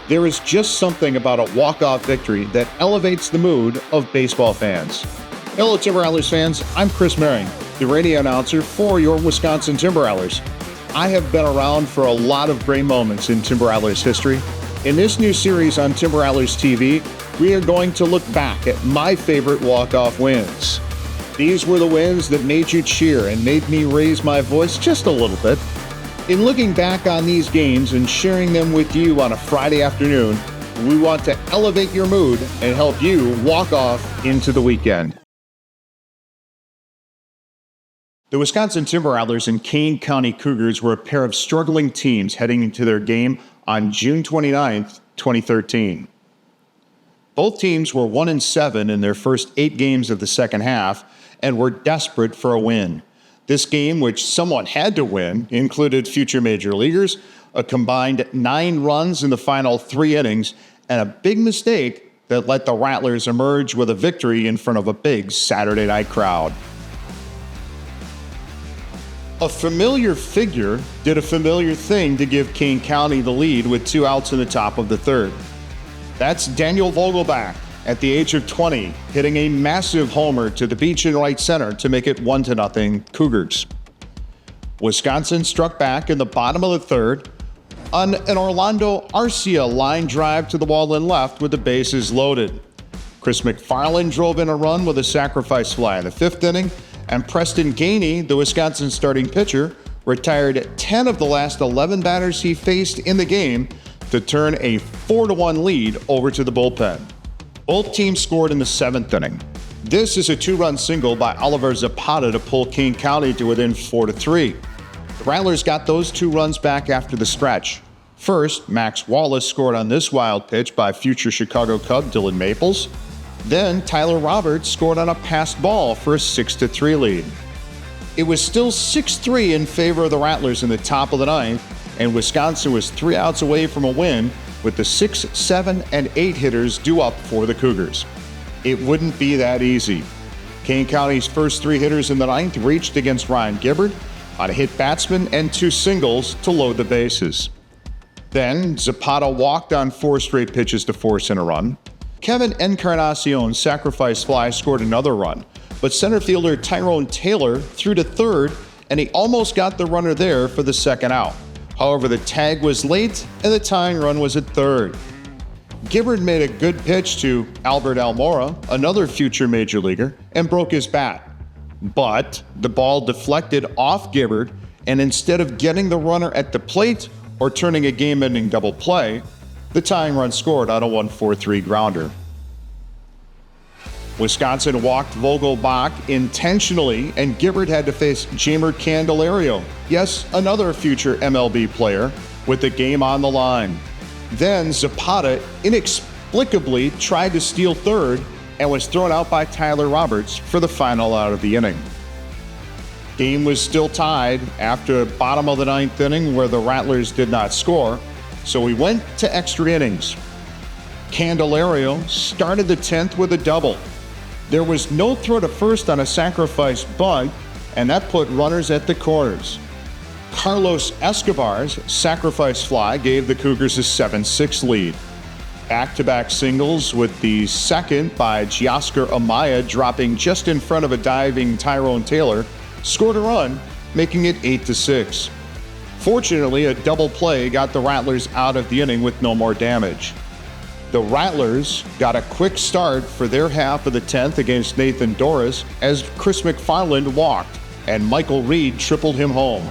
There is just something about a walk-off victory that elevates the mood of baseball fans. Hello, Timber Rattlers fans. I'm Chris Mehring, the radio announcer for your Wisconsin Timber Rattlers. I have been around for a lot of great moments in Timber Rattlers history. In this new series on Timber Rattlers TV, we are going to look back at my favorite walk-off wins. These were the wins that made you cheer and made me raise my voice just a little bit. In looking back on these games and sharing them with you on a Friday afternoon, we want to elevate your mood and help you walk off into the weekend. The Wisconsin Timber Rattlers and Kane County Cougars were a pair of struggling teams heading into their game on June 29, 2013. Both teams were 1-7 in their first 8 games of the second half and were desperate for a win. This game, which someone had to win, included future major leaguers, a combined 9 runs in the final 3 innings, and a big mistake that let the Rattlers emerge with a victory in front of a big Saturday night crowd. A familiar figure did a familiar thing to give Kane County the lead with 2 outs in the top of the third. That's Daniel Vogelbach, at the age of 20, hitting a massive homer to the beach in right center to make it 1-0 Cougars. Wisconsin struck back in the bottom of the third on an Orlando Arcia line drive to the wall and left with the bases loaded. Chris McFarland drove in a run with a sacrifice fly in the 5th inning, and Preston Ganey, the Wisconsin starting pitcher, retired 10 of the last 11 batters he faced in the game to turn a 4-1 lead over to the bullpen. Both teams scored in the 7th inning. This is a 2-run single by Oliver Zapata to pull Kane County to within 4-3. The Rattlers got those 2 runs back after the stretch. First, Max Wallace scored on this wild pitch by future Chicago Cub Dylan Maples. Then Tyler Roberts scored on a passed ball for a 6-3 lead. It was still 6-3 in favor of the Rattlers in the top of the 9th, and Wisconsin was 3 outs away from a win with the 6, 7, and 8 hitters due up for the Cougars. It wouldn't be that easy. Kane County's first 3 hitters in the 9th reached against Ryan Gibbard on a hit batsman and 2 singles to load the bases. Then Zapata walked on 4 straight pitches to force in a run. Kevin Encarnacion's sacrifice fly scored another run, but center fielder Tyrone Taylor threw to third, and he almost got the runner there for the 2nd out. However, the tag was late and the tying run was at third. Gibbard made a good pitch to Albert Almora, another future major leaguer, and broke his bat. But the ball deflected off Gibbard, and instead of getting the runner at the plate or turning a game-ending double play, the tying run scored on a 1-4-3 grounder. Wisconsin walked Vogelbach intentionally, and Gibbard had to face Jeimer Candelario, yes, another future MLB player, with the game on the line. Then Zapata inexplicably tried to steal third and was thrown out by Tyler Roberts for the final out of the inning. Game was still tied after the bottom of the 9th inning where the Rattlers did not score, so we went to extra innings. Candelario started the 10th with a double. There was no throw to first on a sacrifice bunt, and that put runners at the corners. Carlos Escobar's sacrifice fly gave the Cougars a 7-6 lead. Back-to-back singles with the second by Giosker Amaya dropping just in front of a diving Tyrone Taylor scored a run, making it 8-6. Fortunately, a double play got the Rattlers out of the inning with no more damage. The Rattlers got a quick start for their half of the 10th against Nathan Doris as Chris McFarland walked and Michael Reed tripled him home.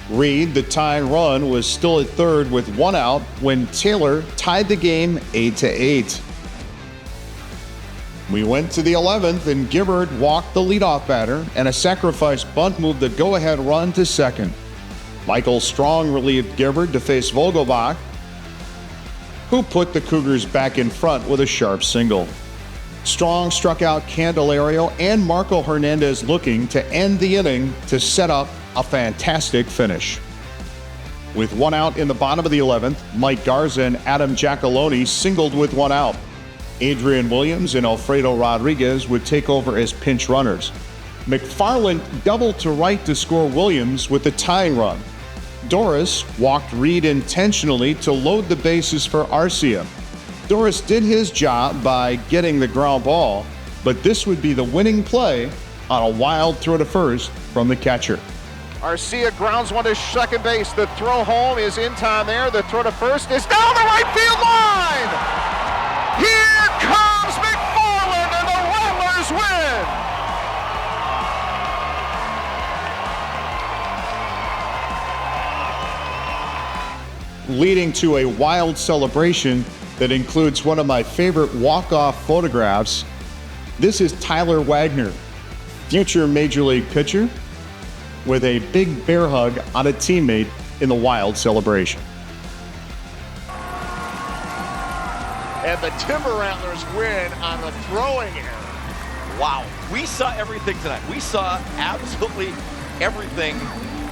Reed, the tying run, was still at third with 1 out when Taylor tied the game 8-8. We went to the 11th and Gibbard walked the leadoff batter, and a sacrifice bunt moved the go-ahead run to second. Michael Strong relieved Gibbard to face Vogelbach, who put the Cougars back in front with a sharp single. Strong struck out Candelario and Marco Hernandez looking to end the inning to set up a fantastic finish. With 1 out in the bottom of the 11th, Mike Garza and Adam Giacalone singled with 1 out. Adrian Williams and Alfredo Rodriguez would take over as pinch runners. McFarland doubled to right to score Williams with the tying run. Doris walked Reed intentionally to load the bases for Arcia. Doris did his job by getting the ground ball, but this would be the winning play on a wild throw to first from the catcher. Arcia grounds one to second base. The throw home is in time there. The throw to first is down the right field line. Here comes McFarland, and the Rattlers win. Leading to a wild celebration that includes one of my favorite walk-off photographs. This is Tyler Wagner, future Major League pitcher, with a big bear hug on a teammate in the wild celebration. And the Timber Rattlers win on the throwing error. Wow, we saw everything tonight. We saw absolutely everything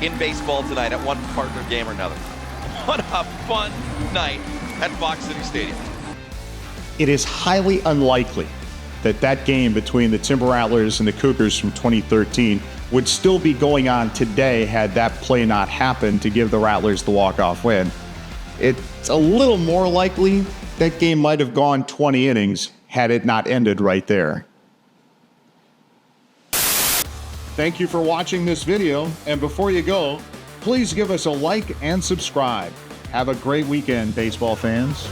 in baseball tonight at one partner game or another. What a fun night at Fox City Stadium. It is highly unlikely that that game between the Timber Rattlers and the Cougars from 2013 would still be going on today had that play not happened to give the Rattlers the walk-off win. It's a little more likely that game might have gone 20 innings had it not ended right there. Thank you for watching this video, and before you go, please give us a like and subscribe. Have a great weekend, baseball fans.